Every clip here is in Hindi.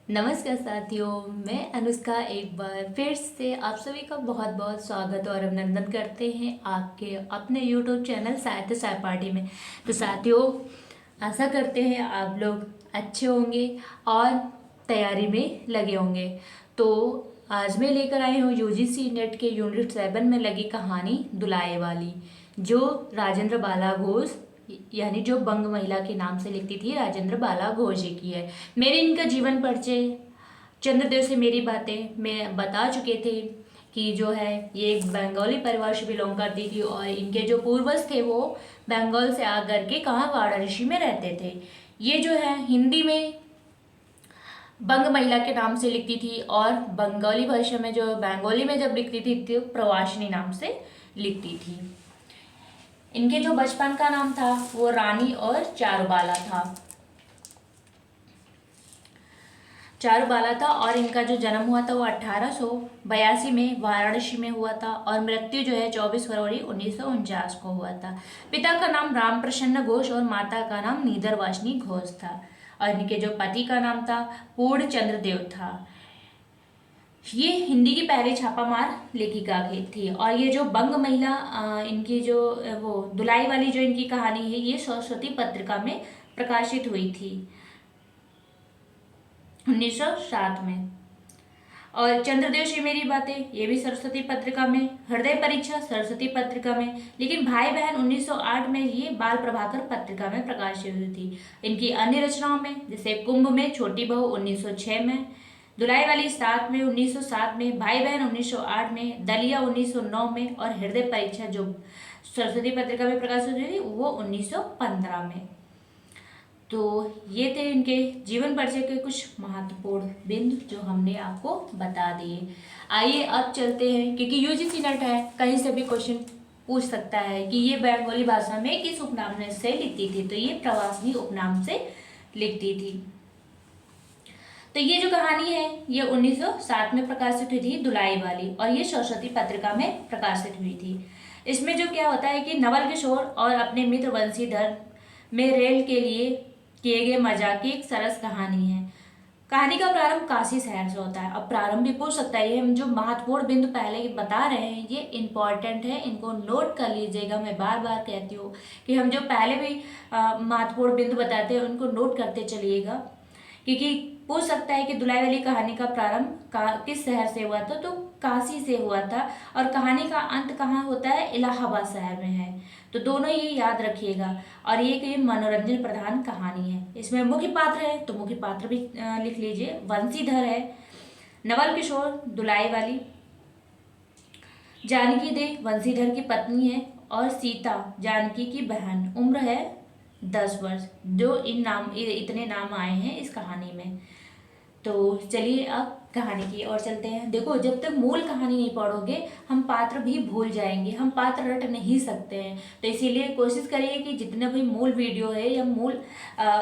नमस्कार साथियों, मैं अनुष्का एक बार फिर से आप सभी का बहुत बहुत स्वागत और अभिनंदन करते हैं आपके अपने YouTube चैनल साहित्य सहपाठी में। तो साथियों, आशा करते हैं आप लोग अच्छे होंगे और तैयारी में लगे होंगे। तो आज मैं लेकर आई हूँ UGC नेट के यूनिट 7 में लगी कहानी दुलाए वाली, जो राजेंद्र बाला घोष यानी जो बंग महिला के नाम से लिखती थी राजेंद्र बाला घोष जी की है। मेरे इनका जीवन परिचय चंद्रदेव से मेरी बातें मैं बता चुके थे कि जो है ये एक बंगाली परिवार से बिलोंग करती थी और इनके जो पूर्वज थे वो बंगाल से आकर के कहाँ वाराणसी में रहते थे। ये जो है हिंदी में बंग महिला के नाम से लिखती थी और बंगाली भाषा में जो बंगाली में जब लिखती थी तो प्रवासिनी नाम से लिखती थी। इनके जो बचपन का नाम था वो रानी और चारुबाला था। चारुबाला था और इनका जो जन्म हुआ था वो 1882 में वाराणसी में हुआ था और मृत्यु जो है 24 फरवरी 1949 को हुआ था। पिता का नाम राम प्रसन्न घोष और माता का नाम नीदरवासिनी घोष था और इनके जो पति का नाम था पूर्ण चंद्रदेव था। ये हिंदी की पहली छापामार लेखिका थी और ये जो बंग महिला इनकी जो वो दुलाई वाली जो इनकी कहानी है ये सरस्वती पत्रिका में प्रकाशित हुई थी 1907 में। और चंद्रदेव से मेरी बातें ये भी सरस्वती पत्रिका में, हृदय परीक्षा सरस्वती पत्रिका में, लेकिन भाई बहन 1908 में ये बाल प्रभाकर पत्रिका में प्रकाशित हुई थी। इनकी अन्य रचनाओं में जैसे कुंभ में छोटी बहू 1906 में, दुलाई वाली 7 में 1907 में, भाई बहन 1908 में, दलिया 1909 में और हृदय परीक्षा जो सरस्वती पत्रिका में प्रकाशित हुई थी वो 1915 में। तो ये थे इनके जीवन परिचय के कुछ महत्वपूर्ण बिंदु जो हमने आपको बता दिए। आइए अब चलते हैं, क्योंकि UGC नेट है, कहीं से भी क्वेश्चन पूछ सकता है कि ये बंगाली भाषा में किस उपनाम से लिखती थी। तो ये प्रवासिनी उपनाम से लिखती थी। तो ये जो कहानी है ये 1907 में प्रकाशित हुई थी दुलाई वाली और ये सरस्वती पत्रिका में प्रकाशित हुई थी। इसमें जो क्या होता है कि नवल किशोर और अपने मित्र बंशीधर में रेल के लिए किए गए मजाक की एक सरस कहानी है। कहानी का प्रारंभ काशी शहर से होता है। अब प्रारंभ भी पूछ सकता है, ये हम जो महत्वपूर्ण बिंदु पहले बता रहे हैं ये इंपॉर्टेंट है, इनको नोट कर लीजिएगा। मैं बार बार कहती हूँ कि हम जो पहले भी महत्वपूर्ण बिंदु बताते हैं उनको नोट करते चलिएगा, क्योंकि पूछ सकता है कि दुलाई वाली कहानी का प्रारंभ किस शहर से हुआ था, तो काशी से हुआ था और कहानी का अंत कहाँ होता है, इलाहाबाद शहर में है। तो दोनों ये याद रखिएगा। और ये मनोरंजन प्रधान कहानी है। इसमें मुख्य पात्र है तो मुख्य पात्र भी लिख लीजिए। वंशीधर है, नवल किशोर दुलाई वाली, जानकी दे वंशीधर की पत्नी है और सीता जानकी की बहन, उम्र है 10 वर्ष। जो इतने नाम आए हैं इस कहानी में। तो चलिए अब कहानी की ओर चलते हैं। देखो, जब तक मूल कहानी नहीं पढ़ोगे हम पात्र भी भूल जाएंगे, हम पात्र रट नहीं सकते हैं। तो इसीलिए कोशिश करिए कि जितना भी मूल वीडियो है या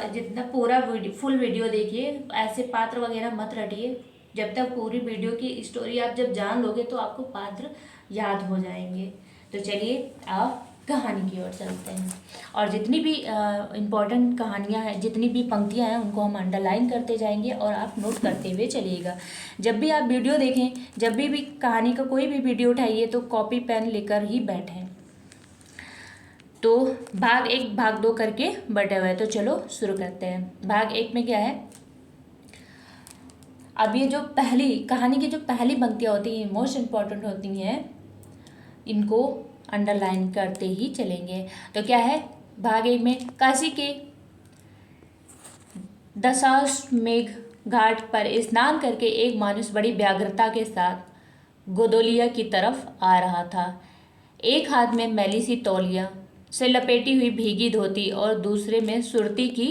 जितना पूरा फुल वीडियो देखिए, ऐसे पात्र वगैरह मत रटिए। जब तक पूरी वीडियो की स्टोरी आप जब जान लोगे तो आपको पात्र याद हो जाएंगे। तो चलिए आप कहानी की ओर चलते हैं और जितनी भी इम्पोर्टेंट कहानियाँ हैं, जितनी भी पंक्तियाँ हैं उनको हम अंडरलाइन करते जाएंगे और आप नोट करते हुए चलिएगा। जब भी आप वीडियो देखें, जब भी कहानी का कोई भी वीडियो उठाइए तो कॉपी पेन लेकर ही बैठें। तो भाग 1 भाग 2 करके बटे हुए, तो चलो शुरू करते हैं। भाग 1 में क्या है, अब ये जो पहली कहानी की जो पहली पंक्तियाँ होती हैं मोस्ट इम्पॉर्टेंट होती हैं, इनको अंडरलाइन करते ही चलेंगे। तो क्या है भाग 1 में, काशी के दशाश्वमेध घाट पर स्नान करके एक मानुष बड़ी व्यग्रता के साथ गोदोलिया की तरफ आ रहा था। एक हाथ में मैली सी तौलिया से लपेटी हुई भीगी धोती और दूसरे में सुरती की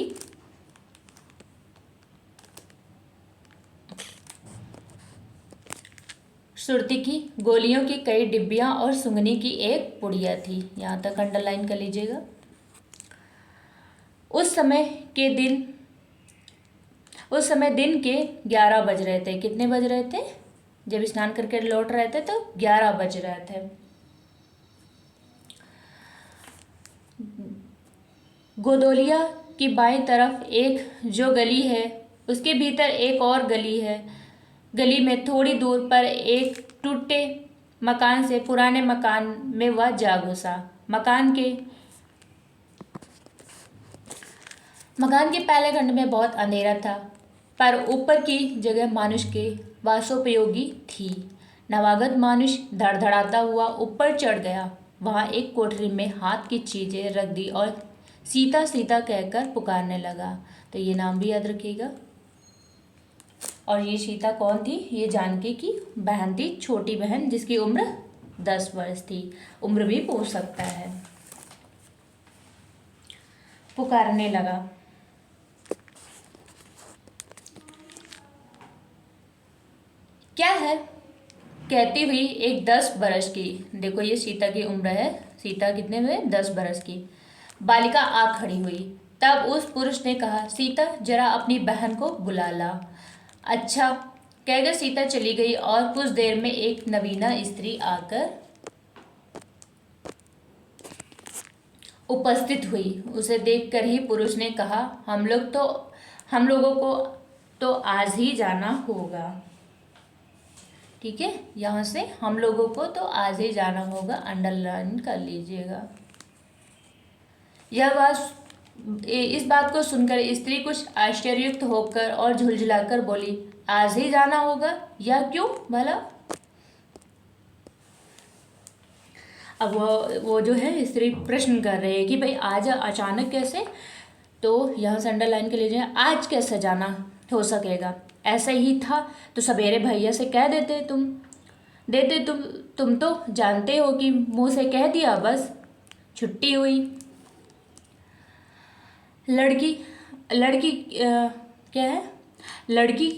गोलियों की कई डिब्बियां और सुंगनी की एक पुड़िया थी। यहाँ तक अंडरलाइन कर लीजिएगा। उस समय दिन के 11 बज रहे थे। कितने बज रहे थे? जब स्नान करके लौट रहे थे तो 11 बज रहे थे। गोदोलिया की बाईं तरफ एक जो गली है उसके भीतर एक और गली है। गली में थोड़ी दूर पर एक टूटे मकान से पुराने मकान में वह जा घुसा। मकान के पहले खंड में बहुत अंधेरा था, पर ऊपर की जगह मानुष के वासोपयोगी थी। नवागत मानुष धड़धड़ाता हुआ ऊपर चढ़ गया। वहां एक कोठरी में हाथ की चीजें रख दी और सीता सीता कहकर पुकारने लगा। तो ये नाम भी याद रखिएगा। और ये सीता कौन थी? ये जानकी की बहन थी, छोटी बहन, जिसकी उम्र 10 वर्ष थी। उम्र भी पूछ सकता है। पुकारने लगा। क्या है? कहती हुई एक 10 बरस की, देखो ये सीता की उम्र है, सीता कितने हुए? 10 बरस की बालिका आ खड़ी हुई। तब उस पुरुष ने कहा, सीता जरा अपनी बहन को बुला ला। अच्छा कहकर सीता चली गई और कुछ देर में एक नवीना स्त्री आकर उपस्थित हुई। उसे देखकर ही पुरुष ने कहा, हम लोगों को तो आज ही जाना होगा। ठीक है, यहाँ से हम लोगों को तो आज ही जाना होगा, अंडरलाइन कर लीजिएगा। इस बात को सुनकर स्त्री कुछ आश्चर्ययुक्त होकर और झुलझुलाकर बोली, आज ही जाना होगा? या क्यों भला? अब वो जो है स्त्री प्रश्न कर रही है कि भाई आज अचानक कैसे? तो यहाँ से अंडरलाइन कर लीजिए, आज कैसे जाना हो सकेगा? ऐसा ही था तो सवेरे भैया से कह देते तुम तो जानते हो कि मुंह से कह दिया बस छुट्टी हुई। लड़की क्या है? लड़की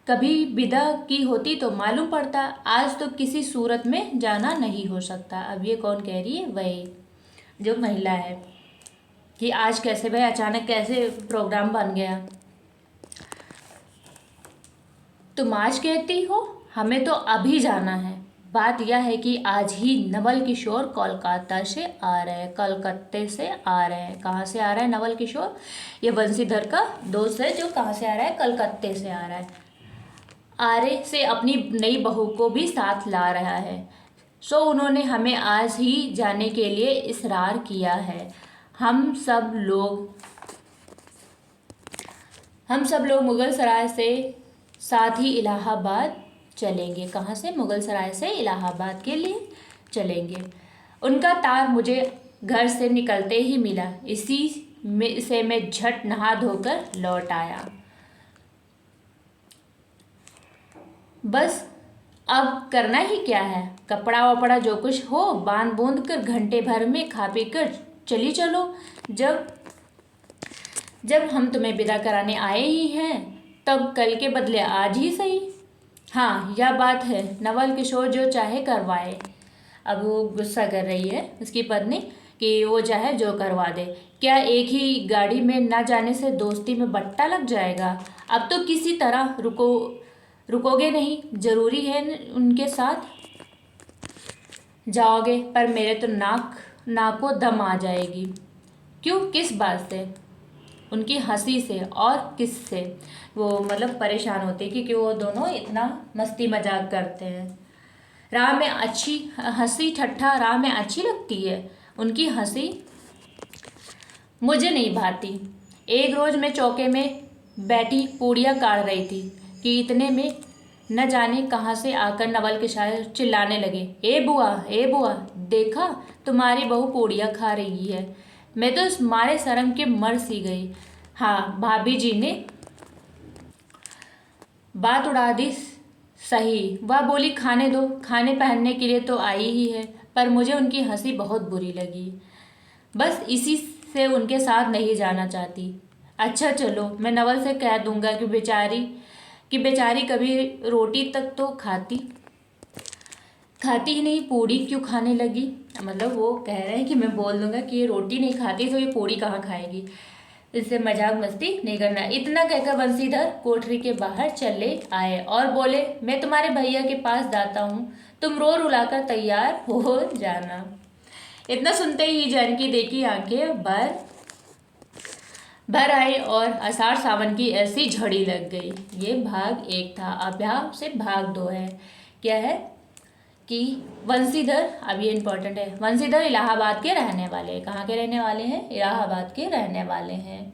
कभी विदा की होती तो मालूम पड़ता, आज तो किसी सूरत में जाना नहीं हो सकता। अब ये कौन कह रही है? वही जो महिला है कि आज कैसे भाई अचानक कैसे प्रोग्राम बन गया। तुम आज कहती हो, हमें तो अभी जाना है। बात यह है कि आज ही नवल किशोर कलकत्ते से आ रहे हैं। कहाँ से आ रहा है नवल किशोर? ये वंशीधर का दोस्त है जो कहाँ से आ रहा है? कलकत्ते से आ रहा है। आरे से अपनी नई बहू को भी साथ ला रहा है। सो उन्होंने हमें आज ही जाने के लिए इसरार किया है। हम सब लोग मुगल सराय से साथ ही इलाहाबाद चलेंगे। कहाँ से? मुगल सराय से इलाहाबाद के लिए चलेंगे। उनका तार मुझे घर से निकलते ही मिला। इसी में से मैं झट नहा धोकर लौट आया। बस अब करना ही क्या है? कपड़ा वपड़ा जो कुछ हो बांध बूंद कर घंटे भर में खा पी कर चली चलो। जब हम तुम्हें विदा कराने आए ही हैं, तब कल के बदले आज ही सही। हाँ यह बात है, नवल किशोर जो चाहे करवाए। अब वो गुस्सा कर रही है उसकी पत्नी कि वो चाहे जो करवा दे। क्या एक ही गाड़ी में ना जाने से दोस्ती में बट्टा लग जाएगा? अब तो किसी तरह रुकोगे नहीं? जरूरी है उनके साथ जाओगे, पर मेरे तो नाको दम आ जाएगी। क्यों? किस बात से? उनकी हंसी से। और किस से? वो मतलब परेशान होते क्योंकि वो दोनों इतना मस्ती मजाक करते हैं। राह में अच्छी लगती है उनकी हंसी, मुझे नहीं भाती। एक रोज मैं चौके में बैठी पूड़ियाँ काढ़ रही थी कि इतने में न जाने कहाँ से आकर नवल किशोर चिल्लाने लगे, ए बुआ, देखा तुम्हारी बहू पूड़ियाँ खा रही है। मैं तो इस मारे शर्म के मर सी गई। हाँ भाभी जी ने बात उड़ा दी। सही, वह बोली, खाने दो, खाने पहनने के लिए तो आई ही है। पर मुझे उनकी हंसी बहुत बुरी लगी। बस इसी से उनके साथ नहीं जाना चाहती। अच्छा चलो, मैं नवल से कह दूंगा कि बेचारी कभी रोटी तक तो खाती ही नहीं, पूड़ी क्यों खाने लगी। मतलब वो कह रहे हैं कि मैं बोल दूंगा कि ये रोटी नहीं खाती तो ये पूड़ी कहाँ खाएगी। इससे मजाक मस्ती नहीं करना। इतना कहकर बंसीधर कोठरी के बाहर चले आए और बोले, मैं तुम्हारे भैया के पास जाता हूँ, तुम रो रुलाकर तैयार हो जाना। इतना सुनते ही जानकी देखी आंखें भर भर आई और आषाढ़ सावन की ऐसी झड़ी लग गई। ये भाग 1 था। अब यहाँ से भाग 2 है। क्या है कि वंशीधर, अब ये इम्पोर्टेंट है, वंशीधर इलाहाबाद के रहने वाले हैं। कहाँ के रहने वाले हैं? इलाहाबाद के रहने वाले हैं।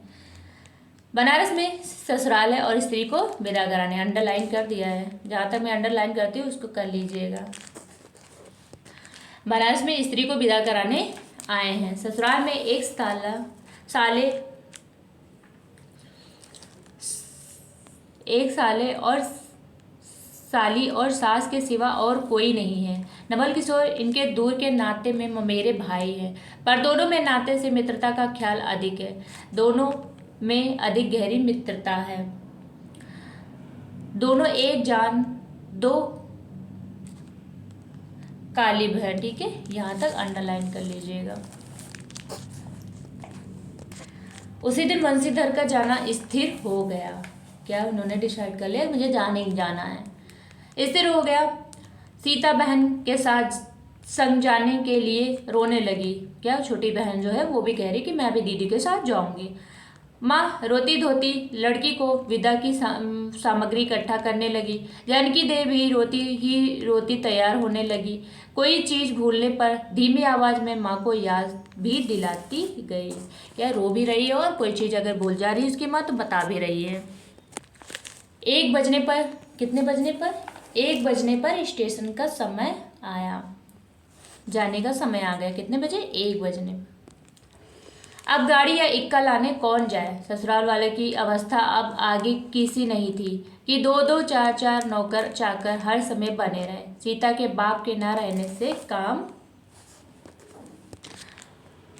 बनारस में ससुराल है और स्त्री को विदा कराने, अंडरलाइन कर दिया है। जहाँ तक मैं अंडरलाइन करती हूँ उसको कर लीजिएगा। बनारस में स्त्री को विदा कराने आए हैं। ससुराल में एक साले और साली और सास के सिवा और कोई नहीं है। नवल किशोर इनके दूर के नाते में ममेरे भाई हैं, पर दोनों में नाते से मित्रता का ख्याल अधिक है। दोनों में अधिक गहरी मित्रता है। दोनों एक जान दो कालिब है। ठीक है, यहाँ तक अंडरलाइन कर लीजिएगा। उसी दिन वंशीधर का जाना स्थिर हो गया। क्या उन्होंने डिसाइड कर लिया मुझे जाना है, स्थिर हो गया। सीता बहन के साथ संग जाने के लिए रोने लगी। क्या छोटी बहन जो है वो भी कह रही कि मैं भी दीदी के साथ जाऊंगी। माँ रोती धोती लड़की को विदा की सामग्री इकट्ठा करने लगी। जानकी देव भी रोती तैयार होने लगी। कोई चीज भूलने पर धीमी आवाज में माँ को याद भी दिलाती गई। क्या रो भी रही है और कोई चीज अगर भूल जा रही है उसकी माँ तो बता भी रही है। 1 बजने पर, कितने बजने पर? 1 बजने पर स्टेशन का समय आया, जाने का समय आ गया। कितने बजे? 1 बजने। अब गाड़ी या इक्का लाने कौन जाए? ससुराल वाले की अवस्था अब आगे किसी नहीं थी कि 2-2 4-4 नौकर चाकर हर समय बने रहे। सीता के बाप के न रहने से काम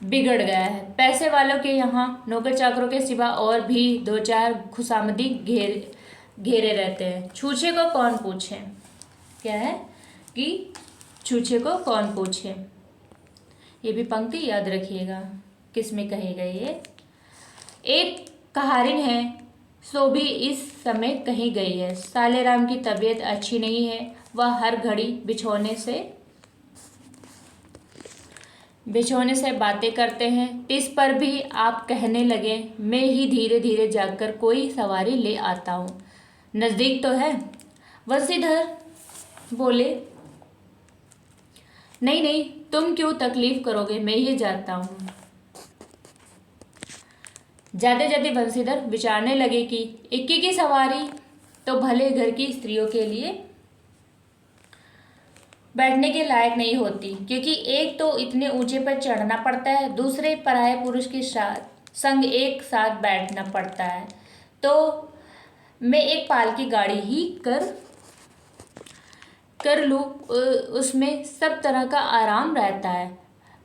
बिगड़ गया है। पैसे वालों के यहाँ नौकर चाकरों के सिवा और भी 2-4 खुशामदी घेरे रहते हैं। छूछे को कौन पूछे? क्या है कि छूछे को कौन पूछे? ये भी पंक्ति याद रखिएगा, किस में कही गई है। एक कहारिन है सो भी इस समय कहीं गई है। साले राम की तबीयत अच्छी नहीं है, वह हर घड़ी बिछोने से बातें करते हैं। इस पर भी आप कहने लगे मैं ही धीरे धीरे जाकर कोई सवारी ले आता हूँ, नज़दीक तो है। वंशीधर बोले नहीं नहीं, तुम क्यों तकलीफ करोगे, मैं ही जाता हूँ। जाते जाते वंशीधर विचारने लगे कि इक्की की सवारी तो भले घर की स्त्रियों के लिए बैठने के लायक नहीं होती, क्योंकि एक तो इतने ऊंचे पर चढ़ना पड़ता है, दूसरे पराये पुरुष के संग एक साथ बैठना पड़ता है। तो मैं एक पालकी गाड़ी ही कर लूँ, उसमें सब तरह का आराम रहता है।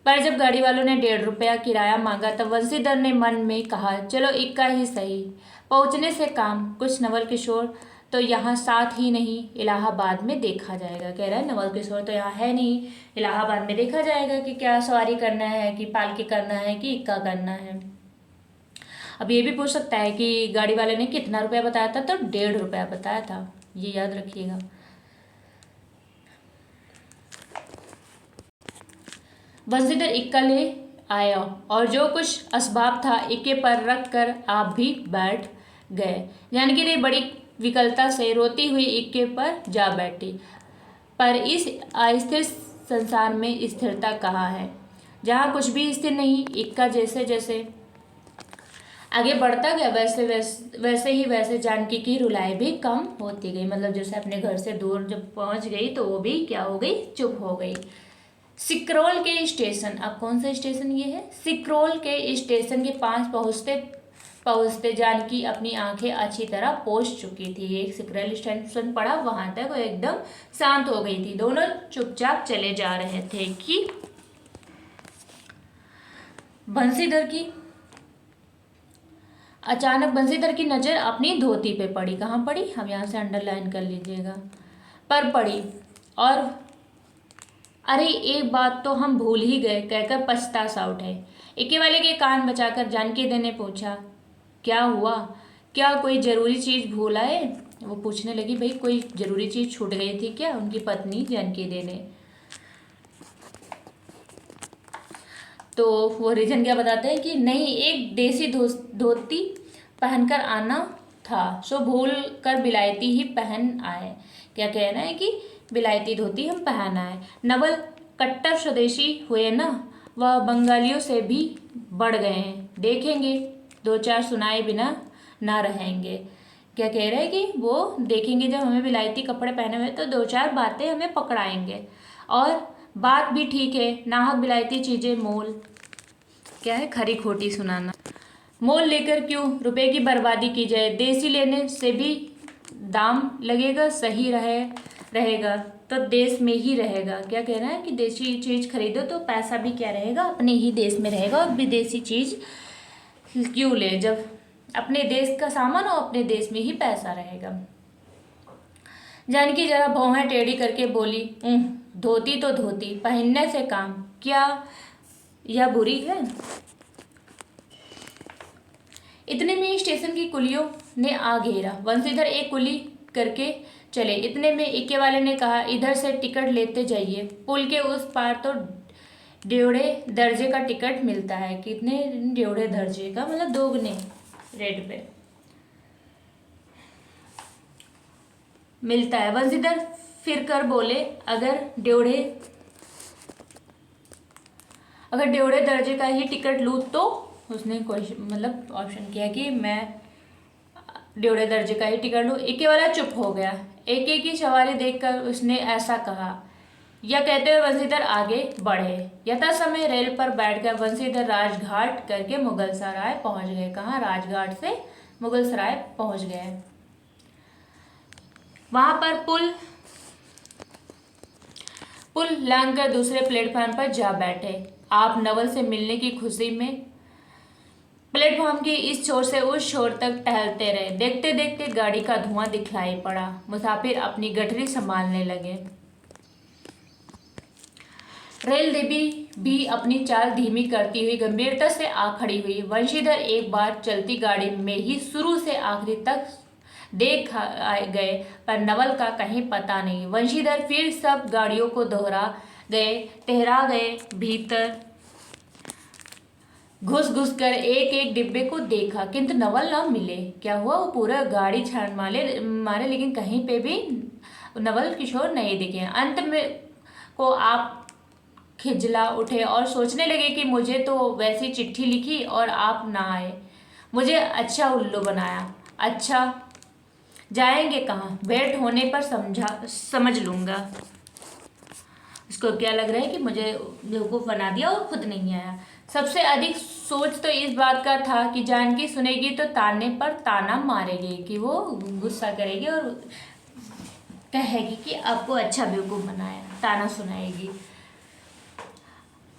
पर जब गाड़ी वालों ने 1.5 रुपया किराया मांगा तब वंशीधर ने मन में कहा चलो इक्का ही सही, पहुँचने से काम। कुछ नवल किशोर तो यहाँ साथ ही नहीं इलाहाबाद में देखा जाएगा। कह रहा है नवल किशोर तो यहाँ है नहीं, इलाहाबाद में देखा जाएगा कि क्या सवारी करना है, कि पालकी करना है, कि इक्का करना है। अब ये भी पूछ सकता है कि गाड़ी वाले ने कितना रुपया बताया था, तो 1.5 रुपया बताया था, ये याद रखिएगा। वंशीधर इक्का ले आया और जो कुछ असबाब था इक्के पर रख कर आप भी बैठ गए। जानकी ने बड़ी विकलता से रोती हुई इक्के पर जा बैठी। पर इस अस्थिर संसार में स्थिरता कहाँ है, जहाँ कुछ भी स्थिर नहीं। इक्का जैसे जैसे आगे बढ़ता गया वैसे जानकी की रुलाई भी कम होती गई। मतलब जैसे अपने घर से दूर जब पहुंच गई तो वो भी क्या हो गई, चुप हो गई। सिक्रोल के स्टेशन, अब कौन सा स्टेशन ये है? सिक्रोल के स्टेशन के पास पहुंचते जानकी अपनी आंखें अच्छी तरह पोंछ चुकी थी। एक सिक्रोल स्टेशन पड़ा, वहां तक वो एकदम शांत हो गई थी। दोनों चुपचाप चले जा रहे थे कि अचानक बंशीधर की नज़र अपनी धोती पे पड़ी। कहाँ पड़ी? हम यहाँ से अंडरलाइन कर लीजिएगा, पर पड़ी। और अरे एक बात तो हम भूल ही गए, कहकर पछता सा उठे। इक्के वाले के कान बचाकर जानकी दे ने पूछा क्या हुआ, क्या कोई ज़रूरी चीज़ भूल आए? वो पूछने लगी भाई कोई ज़रूरी चीज़ छूट गई थी क्या? उनकी पत्नी जानकी दे ने। तो वो रीजन क्या बताते हैं कि नहीं, एक देसी धोती पहनकर आना था, सो भूल कर बिलायती ही पहन आए। क्या कहना है कि बिलायती धोती हम पहन आए। नवल कट्टर स्वदेशी हुए ना, वह बंगालियों से भी बढ़ गए हैं, देखेंगे दो चार सुनाए बिना ना रहेंगे। क्या कह रहे हैं कि वो देखेंगे जब हमें विलायती कपड़े पहने हुए तो दो चार बातें हमें पकड़ाएंगे। और बात भी ठीक है, नाहक विलायती चीजें मोल, क्या है, खरी खोटी सुनाना। मोल लेकर क्यों रुपए की बर्बादी की जाए, देसी लेने से भी दाम लगेगा, सही रहेगा तो देश में ही रहेगा। क्या कह रहा है कि देसी चीज खरीदो तो पैसा भी क्या रहेगा, अपने ही देश में रहेगा, और विदेशी चीज क्यों ले, जब अपने देश का सामान हो अपने देश में ही पैसा रहेगा। जानकी जरा भौहें टेढ़ी करके बोली, धोती तो धोती, पहनने से काम क्या, यह बुरी है। इतने में स्टेशन की कुलियों ने आ घेरा। वंशीधर एक कुली करके चले। इतने में इक्के वाले ने कहा, इधर से टिकट लेते जाइए, पुल के उस पार तो डेढ़े दर्जे का टिकट मिलता है। कितने, डेढ़े दर्जे का, मतलब दोगुने रेट पे मिलता है। वंशीधर फिर कर बोले, अगर डेढ़े दर्जे का ही टिकट लूँ तो। उसने क्वेश्चन मतलब ऑप्शन किया कि मैं डेढ़े दर्जे का ही टिकट लूँ। इक्के वाला चुप हो गया। एक एक की सवारी देखकर उसने ऐसा कहा। यह कहते हुए वंशीधर आगे बढ़े। यथा समय रेल पर बैठकर वंशीधर राजघाट करके मुगलसराय पहुंच गए। कहाँ, राजघाट से मुगलसराय पहुंच गए। वहां पर पुल लांघकर दूसरे प्लेटफॉर्म पर जा बैठे। आप नवल से मिलने की खुशी में प्लेटफॉर्म के इस छोर से उस छोर तक टहलते रहे। देखते देखते गाड़ी का धुआं दिखलाई पड़ा। मुसाफिर अपनी गठरी संभालने लगे। रेल देवी भी अपनी चाल धीमी करती हुई गंभीरता से आ खड़ी हुई। वंशीधर एक बार चलती गाड़ी में ही शुरू से आखिरी तक देख गए, पर नवल का कहीं पता नहीं। वंशीधर फिर सब गाड़ियों को ठहरा गए, भीतर घुस घुस कर एक एक डिब्बे को देखा, किंतु नवल न मिले। क्या हुआ, वो पूरा गाड़ी छान मारे लेकिन कहीं पे भी नवल किशोर नहीं दिखे। अंत में को आप खिजला उठे और सोचने लगे कि मुझे तो वैसी चिट्ठी लिखी और आप ना आए, मुझे अच्छा उल्लू बनाया। अच्छा, जाएंगे कहाँ, वेट होने पर समझ लूंगा। इसको क्या लग रहा है कि मुझे बेवकूफ़ बना दिया और खुद नहीं आया। सबसे अधिक सोच तो इस बात का था कि जानकी सुनेगी तो ताने पर ताना मारेगी, कि वो गुस्सा करेगी और कहेगी कि आपको अच्छा बेवकूफ़ बनाया, ताना सुनाएगी।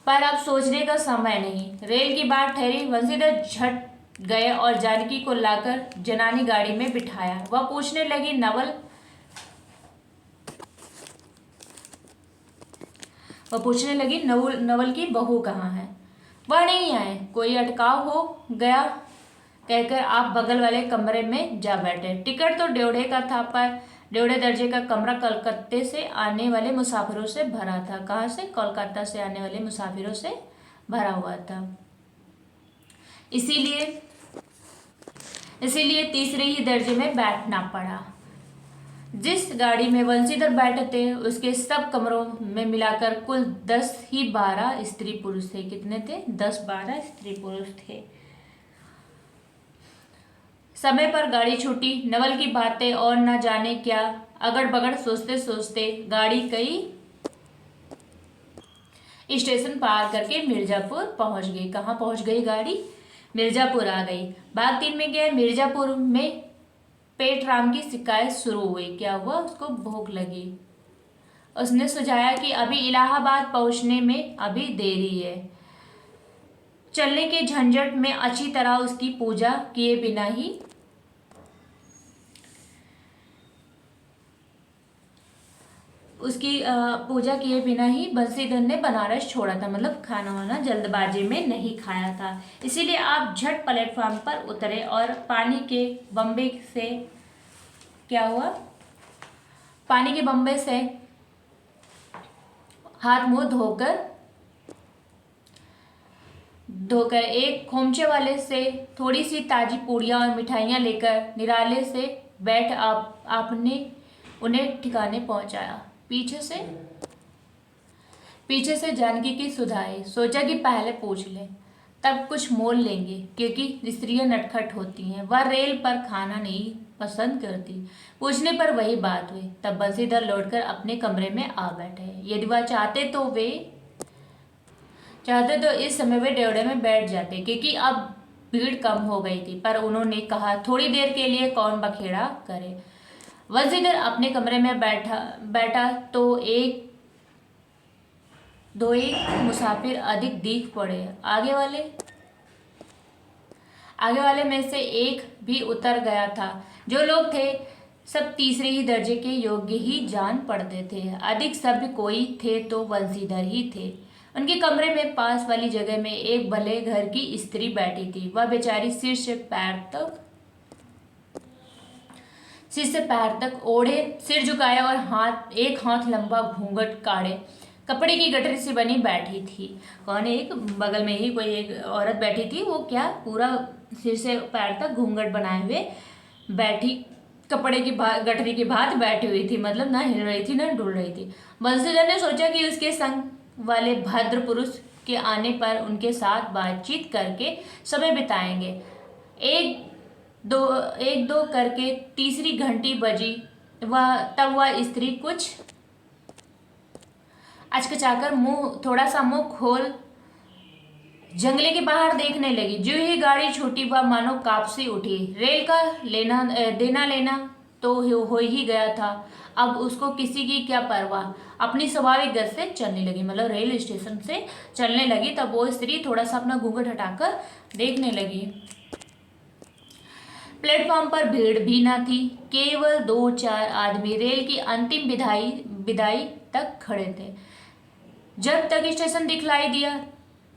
पर अब सोचने का समय नहीं। रेल की बात ठहरी। वंशीधर झट गए और जानकी को लाकर जनानी गाड़ी में बिठाया। वह पूछने लगी, नवल की बहू कहाँ है। वह नहीं आए, कोई अटकाव हो गया कहकर आप बगल वाले कमरे में जा बैठे। टिकट तो डेढ़े का था, पर डेढ़े दर्जे का कमरा कलकत्ते से आने वाले मुसाफिरों से भरा था। कहाँ से, कोलकाता से आने वाले मुसाफिरों से भरा हुआ था। इसीलिए तीसरे ही दर्जे में बैठना पड़ा। जिस गाड़ी में वंशीधर बैठे थे उसके सब कमरों में मिलाकर कुल 10 ही 12 स्त्री पुरुष थे। कितने थे, 10-12 स्त्री पुरुष थे। समय पर गाड़ी छूटी। नवल की बातें और न जाने क्या अगड़ बगड़ सोचते सोचते गाड़ी कई स्टेशन पार करके मिर्जापुर पहुंच गई। कहाँ पहुंच गई गाड़ी, मिर्जापुर आ गई। बाग 3 में गया। मिर्जापुर में पेटराम की शिकायत शुरू हुई। क्या हुआ, उसको भूख लगी। उसने सुझाया कि अभी इलाहाबाद पहुंचने में अभी देरी है, चलने के झंझट में अच्छी तरह उसकी पूजा किए बिना ही बंसीधर ने बनारस छोड़ा था। मतलब खाना वाना जल्दबाजी में नहीं खाया था। इसीलिए आप झट प्लेटफॉर्म पर उतरे और पानी के बम्बे से हाथ मुंह धोकर धोकर एक खोमचे वाले से थोड़ी सी ताजी पूड़ियाँ और मिठाइयाँ लेकर निराले से बैठ आपने उन्हें ठिकाने पहुंचाया। पीछे से जानकी की सुधाई। सोचा कि पहले पूछ ले, तब कुछ मोल लेंगे, क्योंकि स्त्रियां नटखट होती हैं। वह रेल पर खाना नहीं पसंद करती। पूछने पर वही बात हुई। तब बंसीधर लौटकर अपने कमरे में आ बैठे। यदि वह चाहते तो इस समय वे ड्योढ़े में बैठ जाते, क्योंकि अब भीड़ कम हो गई थी। पर उन्होंने कहा, थोड़ी देर के लिए कौन बखेड़ा करे। बंसीधर अपने कमरे में बैठा तो एक मुसाफिर अधिक दीख पड़े। आगे वाले में से एक भी उतर गया था। जो लोग थे सब तीसरे ही दर्जे के योग्य ही जान पड़ते थे। अधिक सभ्य कोई थे तो बंसीधर ही थे। उनके कमरे में पास वाली जगह में एक भले घर की स्त्री बैठी थी। वह बेचारी सिर से पैर तक ओढ़े, सिर झुकाए और एक हाथ लंबा घूंघट काढ़े कपड़े की गठरी से बनी बैठी थी। कौन? एक बगल में ही कोई एक औरत बैठी थी। वो क्या पूरा सिर से पैर तक घूंघट बनाए हुए बैठी, कपड़े की गठरी की भांति बैठी हुई थी। मतलब ना हिल रही थी ना डुल रही थी। बंसीधर ने सोचा कि उसके संग वाले भद्र पुरुष के आने पर उनके साथ बातचीत करके समय बिताएंगे। एक दो करके तीसरी घंटी बजी। तब वह स्त्री कुछ अचकचाकर थोड़ा सा मुंह खोल जंगले के बाहर देखने लगी। जो ही गाड़ी छूटी वह मानो कांप सी उठी। रेल का देना लेना तो हो ही गया था। अब उसको किसी की क्या परवाह, अपनी स्वाभाविक गति से चलने लगी। मतलब रेल स्टेशन से चलने लगी। तब वो स्त्री थोड़ा सा अपना घूंघट हटाकर देखने लगी। प्लेटफॉर्म पर भीड़ भी न थी। केवल 2-4 आदमी रेल की अंतिम विदाई तक खड़े थे। जब तक स्टेशन दिखलाई दिया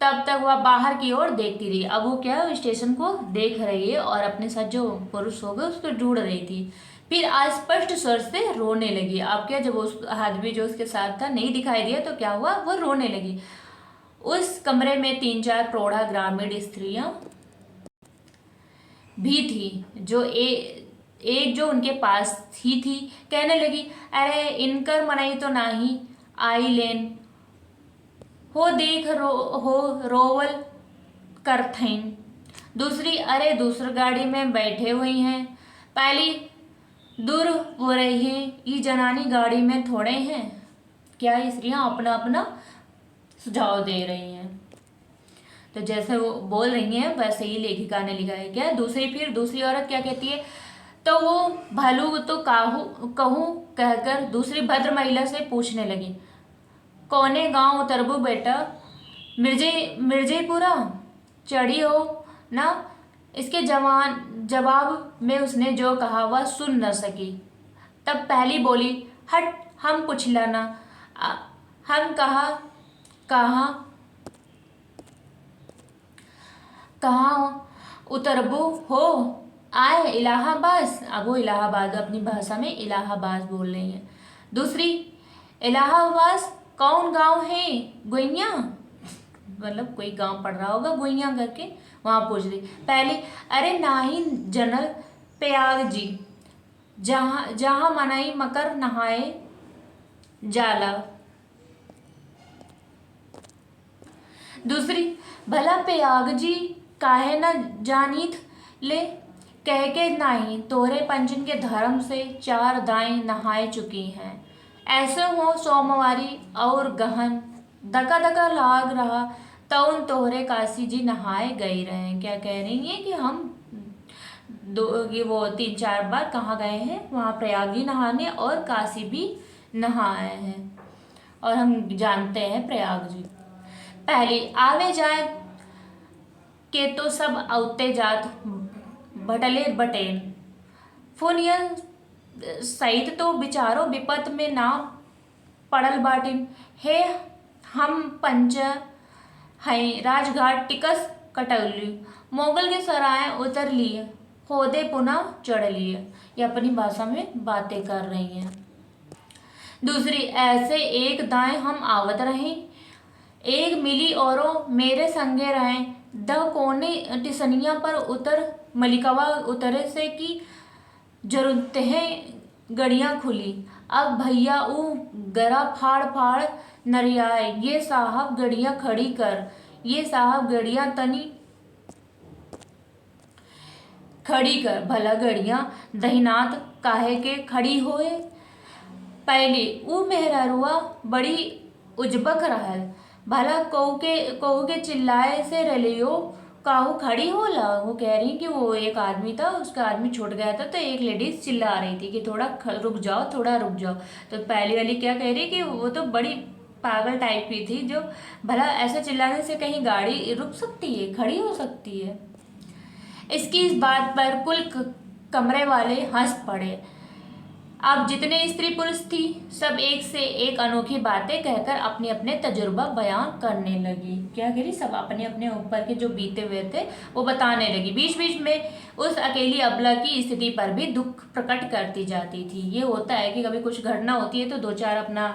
तब तक वह बाहर की ओर देखती रही। अब वो क्या स्टेशन को देख रही है और अपने साथ जो पुरुष हो गए उसको ढूंढ रही थी। फिर अस्पष्ट स्वर से रोने लगी। अब क्या, जब उस आदमी जो उसके साथ था नहीं दिखाई दिया तो क्या हुआ, वो रोने लगी। उस कमरे में 3-4 प्रौढ़ा ग्रामीण स्त्रियां भी थी, जो एक जो उनके पास ही थी। कहने लगी, अरे इनकर मनई तो नाही आई लेन हो, देख रोवल करथईन। दूसरी, अरे दूसरी गाड़ी में बैठे हुई हैं। पहली, दूर हो रही है, ये जनानी गाड़ी में थोड़े हैं। क्या स्त्रियां अपना अपना सुझाव दे रही हैं। तो जैसे वो बोल रही हैं वैसे ही लेखिका ने लिखा है। क्या दूसरी औरत क्या कहती है, तो वो भालू तो कहूँ कहकर दूसरी भद्र महिला से पूछने लगी, कौने गांव उतरबू बेटा? मिर्जेपुरा चढ़ी हो ना? इसके जवाब में उसने जो कहा वह सुन न सकी। तब पहली बोली, हट, हम पुछला ना, हम कहाँ उतरबू हो? आए इलाहाबाद। अब वो इलाहाबाद अपनी भाषा में इलाहाबाद बोल रही है। दूसरी, इलाहाबाद कौन गांव है? गुइया, मतलब कोई गांव पड़ रहा होगा गुइया करके, वहां पूछ रही। पहले, अरे नाही जनल प्रयाग जी, जहां मनाई मकर नहाए जाला। दूसरी, भला प्रयाग जी काहे न जानीत ले? कह के नाही, तोहरे पंचन के धर्म से 4 दाएं नहाए चुकी हैं। ऐसे हो सोमवारी और गहन दका लाग रहा तउन तोहरे काशी जी नहाए गई रहे। क्या कह रही है कि हम वो 3-4 बार कहाँ गए हैं, वहाँ प्रयागी नहाने और काशी भी नहाए हैं, और हम जानते हैं प्रयाग जी। पहली, आवे जाए के तो सब औते जात भटले बटेन। फुनियन सहित तो बिचारो विपत में ना पड़ल बाटिन। हे हम पंच हैं, राजघाट टिकस कटौली, मोगल के सराय उतर लिए, होदे पुनः चढ़ लिए। ये अपनी भाषा में बातें कर रही हैं। दूसरी, ऐसे एक दाएं हम आवत रहें, एक मिली औरों मेरे संगे रहें, द कोने टिसनिया पर उतर मलिकवा उतरे से की जरूरतें गड़ियाँ खुली। अब भैया ऊ गरा फाड़ फाड़ नरियाए, ये साहब गड़ियाँ खड़ी कर, ये साहब गड़ियाँ तनी खड़ी कर। भला गड़ियाँ दहिनात काहे के खड़ी होए। पहले ऊ मेहरारुआ बड़ी उजबक रहल। भला कहू के चिल्लाए से रलियो काहू खड़ी होला। वो कह रही कि वो एक आदमी था, उसका आदमी छूट गया था, तो एक लेडीज चिल्ला रही थी कि थोड़ा रुक जाओ, थोड़ा रुक जाओ। तो पहली वाली क्या कह रही कि वो तो बड़ी पागल टाइप की थी, जो भला ऐसे चिल्लाने से कहीं गाड़ी रुक सकती है, खड़ी हो सकती है। इसकी इस बात पर कुल कमरे वाले हंस पड़े। अब जितने स्त्री पुरुष थी सब एक से एक अनोखी बातें कहकर अपने अपने तजुर्बा बयान करने लगी। क्या कह रही, सब अपने अपने ऊपर के जो बीते हुए थे वो बताने लगी। बीच बीच में उस अकेली अबला की स्थिति पर भी दुख प्रकट करती जाती थी। ये होता है कि कभी कुछ घटना होती है तो दो चार अपना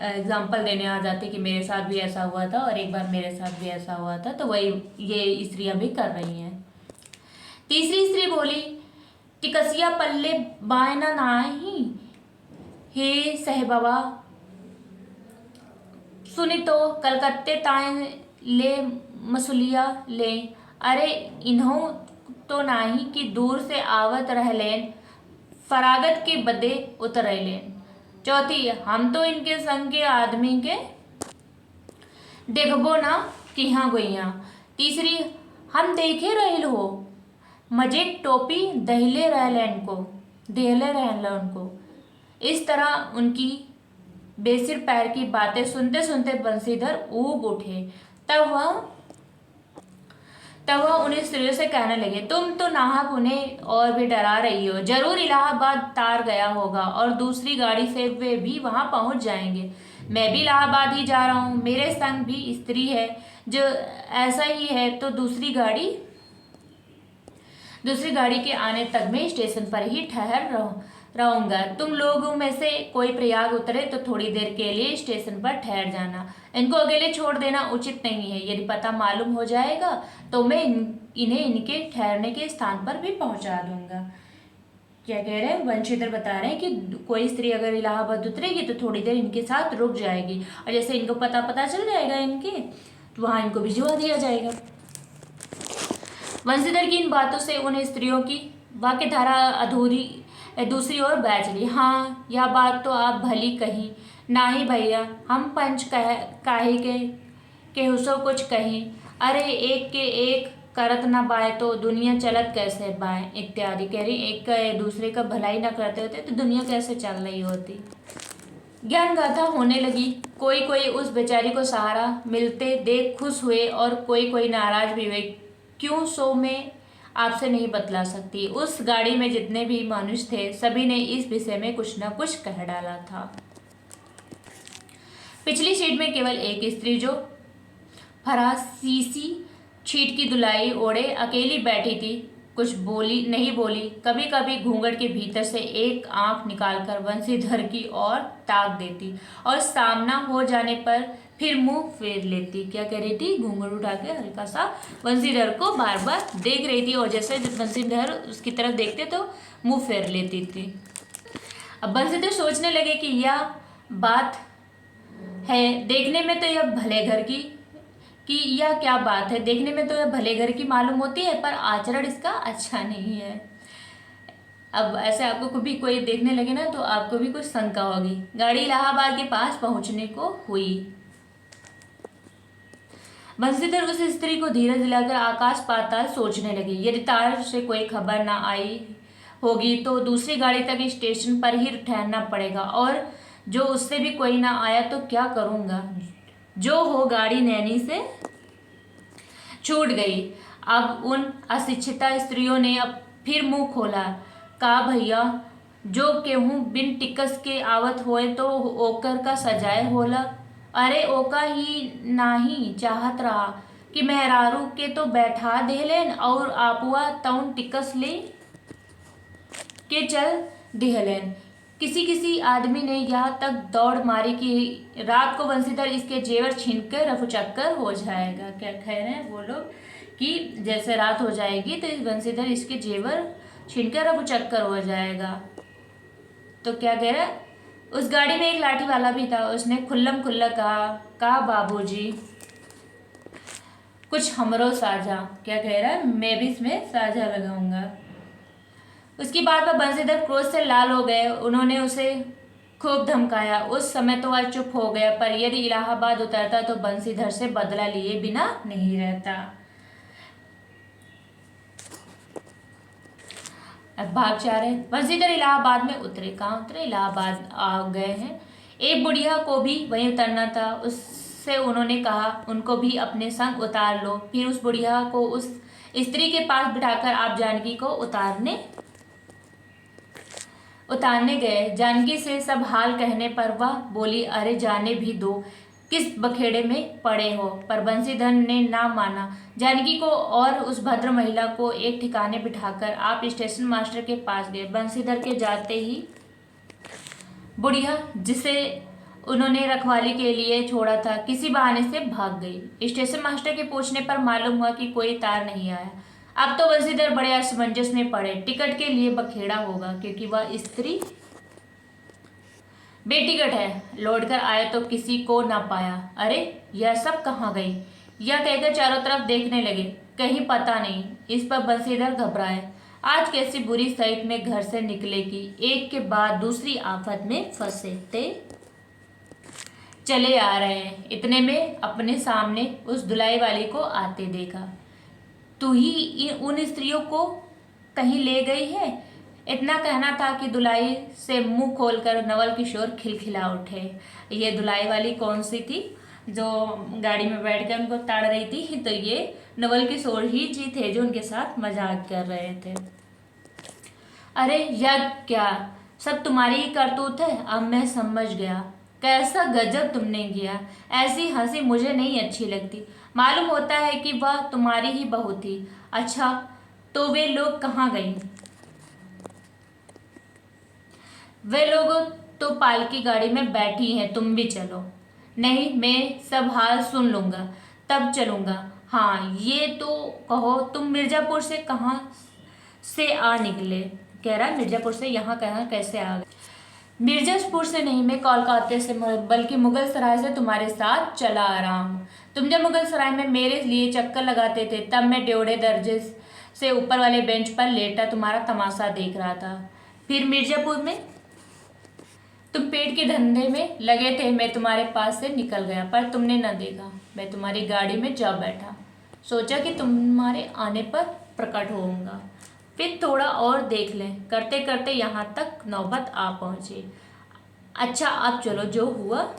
एग्जाम्पल देने आ जाते कि मेरे साथ भी ऐसा हुआ था और एक बार मेरे साथ भी ऐसा हुआ था। तो वही ये स्त्रियां भी कर रही हैं। तीसरी स्त्री बोली, टिकसिया पल्ले बायना नाही, हे सहबाबा सुनी तो कलकत्ते ताए ले मसूलिया ले। अरे इन्हों तो नाही कि दूर से आवत रहलेन, फरागत के बदे उतरलेन। चौथी, हम तो इनके संग के आदमी के देखबो ना किहाँ गइया। तीसरी, हम देखे रहल हो, मजे टोपी दहले रहलन को। इस तरह उनकी बेसिर पैर की बातें सुनते सुनते बंसीधर ऊब उठे। तब वह उन्हें स्त्रियों से कहने लगे, तुम तो नाहक उन्हें और भी डरा रही हो। जरूर इलाहाबाद तार गया होगा और दूसरी गाड़ी से वे भी वहां पहुंच जाएंगे। मैं भी इलाहाबाद ही जा रहा हूँ, मेरे संग भी स्त्री है जो ऐसा ही है। तो दूसरी गाड़ी के आने तक मैं स्टेशन पर ही ठहर रहूंगा। तुम लोगों में से कोई प्रयाग उतरे तो थोड़ी देर के लिए स्टेशन पर ठहर जाना। इनको अकेले छोड़ देना उचित नहीं है। यदि पता मालूम हो जाएगा तो मैं इन्हें इनके ठहरने के स्थान पर भी पहुंचा दूंगा। क्या कह रहे हैं, वंशीधर बता रहे हैं कि कोई स्त्री अगर इलाहाबाद उतरेगी तो थोड़ी देर इनके साथ रुक जाएगी और जैसे इनको पता चल जाएगा इनके, तो वहां इनको भिजवा दिया जाएगा। वंशीधर की इन बातों से उन स्त्रियों की वाक्य धारा अधूरी दूसरी ओर बह चली। हाँ, यह बात तो आप भली कही। नाही भैया, हम पंच काहे के हुसो कुछ कही। अरे एक के एक करत न बाय तो दुनिया चलत कैसे बाय, इत्यादि। कह रही एक का दूसरे का भलाई न करते होते तो दुनिया कैसे चल रही होती। ज्ञान गाथा होने लगी। कोई कोई उस बेचारी को सहारा मिलते देख खुश हुए और कोई नाराज भी हुए। क्यों, सो में आपसे नहीं बतला सकती। उस गाड़ी में जितने भी मनुष्य थे सभी ने इस विषय में कुछ न कुछ कह डाला था। पिछली सीट में केवल एक स्त्री जो फरासीसी छीट की दुलाई ओढ़े अकेली बैठी थी, कुछ नहीं बोली। कभी कभी घूंघट के भीतर से एक आंख निकालकर वंशीधर की ओर ताक देती और सामना हो जाने पर फिर मुंह फेर लेती। क्या कह रही थी, घूंघट उठा के हल्का सा वंशीधर को बार बार देख रही थी और जैसे वंशीधर उसकी तरफ देखते तो मुंह फेर लेती थी। अब वंशीधर सोचने लगे कि यह बात है, देखने में तो यह भले घर की यह क्या बात है, देखने में तो यह भले घर की मालूम होती है पर आचरण इसका अच्छा नहीं है। अब ऐसे आपको कभी कोई देखने लगे ना तो आपको भी कुछ शंका होगी। गाड़ी इलाहाबाद के पास पहुंचने को हुई। बंसीधर उस स्त्री को धीरज दिलाकर आकाश पाताल सोचने लगे। यदि तार से कोई खबर ना आई होगी तो दूसरी गाड़ी तक स्टेशन पर ही ठहरना पड़ेगा और जो उससे भी कोई ना आया तो क्या करूँगा। जो हो, गाड़ी नैनी से छूट गई। अब उन अशिक्षिता स्त्रियों ने अब फिर मुंह खोला। का भैया, जो केहू बिन टिकस के आवत होए तो ओकर का सजाए होला। अरे ओका ही नाही चाहत रहा कि मेहरारू के तो बैठा देहलेन और आपुआ तउन टिकस ले के चल देहलेन। किसी आदमी ने यहाँ तक दौड़ मारी कि रात को बंसीधर इसके जेवर छीनकर रफूचक्कर हो जाएगा। क्या कह रहे हैं वो लोग कि जैसे रात हो जाएगी तो इस बंसीधर इसके जेवर छीनकर अब चक्कर हो जाएगा। तो क्या कह रहा है, उस गाड़ी में एक लाठी वाला भी था। उसने खुल्लम खुल्ला कहा बाबूजी कुछ हमरो साझा। क्या कह रहा है, मैं भी इसमें साझा लगाऊंगा। उसकी बात पर बंसीधर क्रोध से लाल हो गए। उन्होंने उसे खूब धमकाया। उस समय तो वह चुप हो गया, पर यदि इलाहाबाद उतरता तो बंसीधर से बदला लिए बिना नहीं रहता। अब भाग जा रहे। बंसीधर इलाहाबाद में उतरे। कहाँ उतरे? इलाहाबाद आ गए हैं। एक बुढ़िया को भी वहीं उतरना था। उससे उन्होंने कहा उनको भी अपने संग उतार लो। फिर उस बुढ़िया को उस स्त्री के पास बिठाकर आप जानकी को उतारने गए। जानकी से सब हाल कहने पर वह बोली, अरे जाने भी दो, किस बखेड़े में पड़े हो। पर बंसीधर ने ना माना। जानकी को और उस भद्र महिला को एक ठिकाने बिठाकर आप स्टेशन मास्टर के पास गए। बंसीधर के जाते ही बुढ़िया, जिसे उन्होंने रखवाली के लिए छोड़ा था, किसी बहाने से भाग गई। स्टेशन मास्टर के पूछने पर मालूम हुआ कि कोई तार नहीं आया। अब तो बंसीधर बड़े असमंजस में पड़े। टिकट के लिए बखेड़ा होगा, क्योंकि वह स्त्री बेटिकट है। लौट कर आए तो किसी को ना पाया। अरे यह सब कहाँ गई? यह कहकर चारों तरफ देखने लगे, कहीं पता नहीं। इस पर बंसीधर घबराए। आज कैसी बुरी सहित में घर से निकलेगी। एक के बाद दूसरी आफत में फंसते चले आ रहे हैं। इतने में अपने सामने उस धुलाई वाली को आते देखा। तू ही उन स्त्रियों को कहीं ले गई है? इतना कहना था कि धुलाई से मुंह खोलकर नवल किशोर खिलखिला उठे। ये धुलाई वाली कौन सी थी जो गाड़ी में बैठकर उनको ताड़ रही थी? तो ये नवल किशोर ही जी थे जो उनके साथ मजाक कर रहे थे। अरे यह क्या सब तुम्हारी ही करतूत है? अब मैं समझ गया, कैसा गजब तुमने किया। ऐसी हंसी मुझे नहीं अच्छी लगती। मालूम होता है कि वह तुम्हारी ही बहू थी। अच्छा, तो वे लोग कहाँ गई? वे लोग तो पालकी गाड़ी में बैठी हैं, तुम भी चलो। नहीं, मैं सब हाल सुन लूंगा तब चलूंगा। हाँ ये तो कहो, तुम मिर्जापुर से कहाँ से आ निकले? कह रहा है मिर्जापुर से यहाँ कहाँ कैसे आ गए? मिर्जापुर से नहीं, मैं कोलकाता से, बल्कि मुगल सराय से तुम्हारे साथ चला आ रहा हूँ। तुम जब मुगल सराय में मेरे लिए चक्कर लगाते थे, तब मैं ड्योढ़े दर्जे से ऊपर वाले बेंच पर लेटा तुम्हारा तमाशा देख रहा था। फिर मिर्जापुर में तुम पेट के धंधे में लगे थे। मैं तुम्हारे पास से निकल गया, पर तुमने न देखा। मैं तुम्हारी गाड़ी में जा बैठा, सोचा कि तुम्हारे आने पर प्रकट होऊंगा, फिर थोड़ा और देख लें। करते करते यहाँ तक नौबत आ पहुंची। अच्छा अब चलो, जो हुआ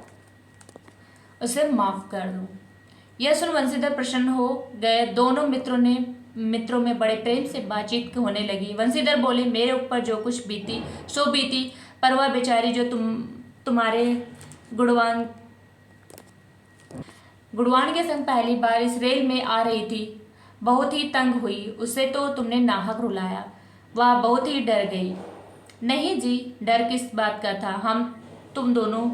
उसे माफ कर दो। यह सुन बंसीधर प्रसन्न हो गए। दोनों मित्रों में बड़े प्रेम से बातचीत होने लगी। बंसीधर बोले, मेरे ऊपर जो कुछ बीती सो बीती, पर वह बेचारी जो तुम्हारे गुड़वान के संग पहली बार इस रेल में आ रही थी, बहुत ही तंग हुई। उसे तो तुमने नाहक रुलाया। वह बहुत ही डर गई। नहीं जी, डर किस बात का था? तुम दोनों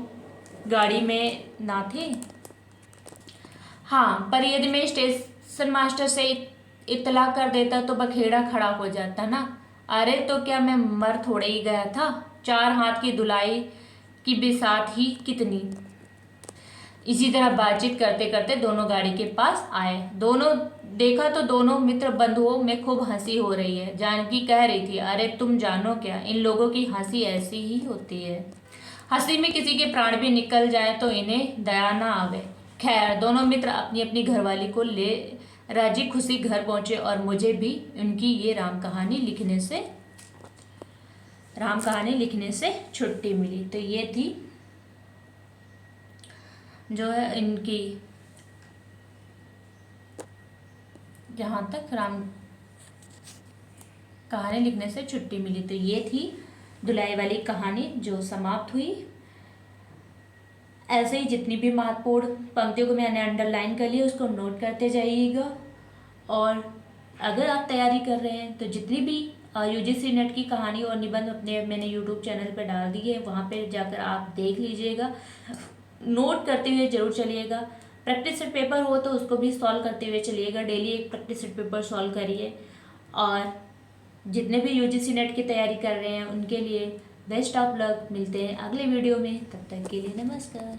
गाड़ी में ना थे? हाँ, पर यदि मैं स्टेशन मास्टर से इतला कर देता तो बखेड़ा खड़ा हो जाता ना। अरे तो क्या मैं मर थोड़े ही गया था? 4 हाथ की धुलाई की बिसात ही कितनी। इसी तरह बातचीत करते करते दोनों गाड़ी के पास आए। देखा तो दोनों मित्र बंधुओं में खूब हंसी हो रही है। जानकी कह रही थी, अरे तुम जानो क्या, इन लोगों की हंसी ऐसी ही होती है। हंसी में किसी के प्राण भी निकल जाए तो इन्हें दया ना आवे। खैर, दोनों मित्र अपनी अपनी घरवाली को ले राजी खुशी घर पहुंचे और मुझे भी उनकी ये राम कहानी लिखने से छुट्टी मिली। तो ये थी जो है इनकी, जहाँ तक राम कहानी लिखने से छुट्टी मिली। तो ये थी धुलाई वाली कहानी जो समाप्त हुई। ऐसे ही जितनी भी महत्वपूर्ण पंक्तियों को मैंने अंडरलाइन कर लिया उसको नोट करते जाइएगा। और अगर आप तैयारी कर रहे हैं तो जितनी भी यूजीसी नेट की कहानी और निबंध मैंने यूट्यूब चैनल पर डाल दी है, वहाँ पे जाकर आप देख लीजिएगा। नोट करते हुए जरूर चलिएगा। प्रैक्टिस सेट पेपर हो तो उसको भी सॉल्व करते हुए चलिएगा, डेली एक प्रैक्टिस सेट पेपर सॉल्व करिए। और जितने भी यूजीसी नेट की तैयारी कर रहे हैं उनके लिए बेस्ट ऑफ लक। मिलते हैं अगले वीडियो में, तब तक के लिए नमस्कार।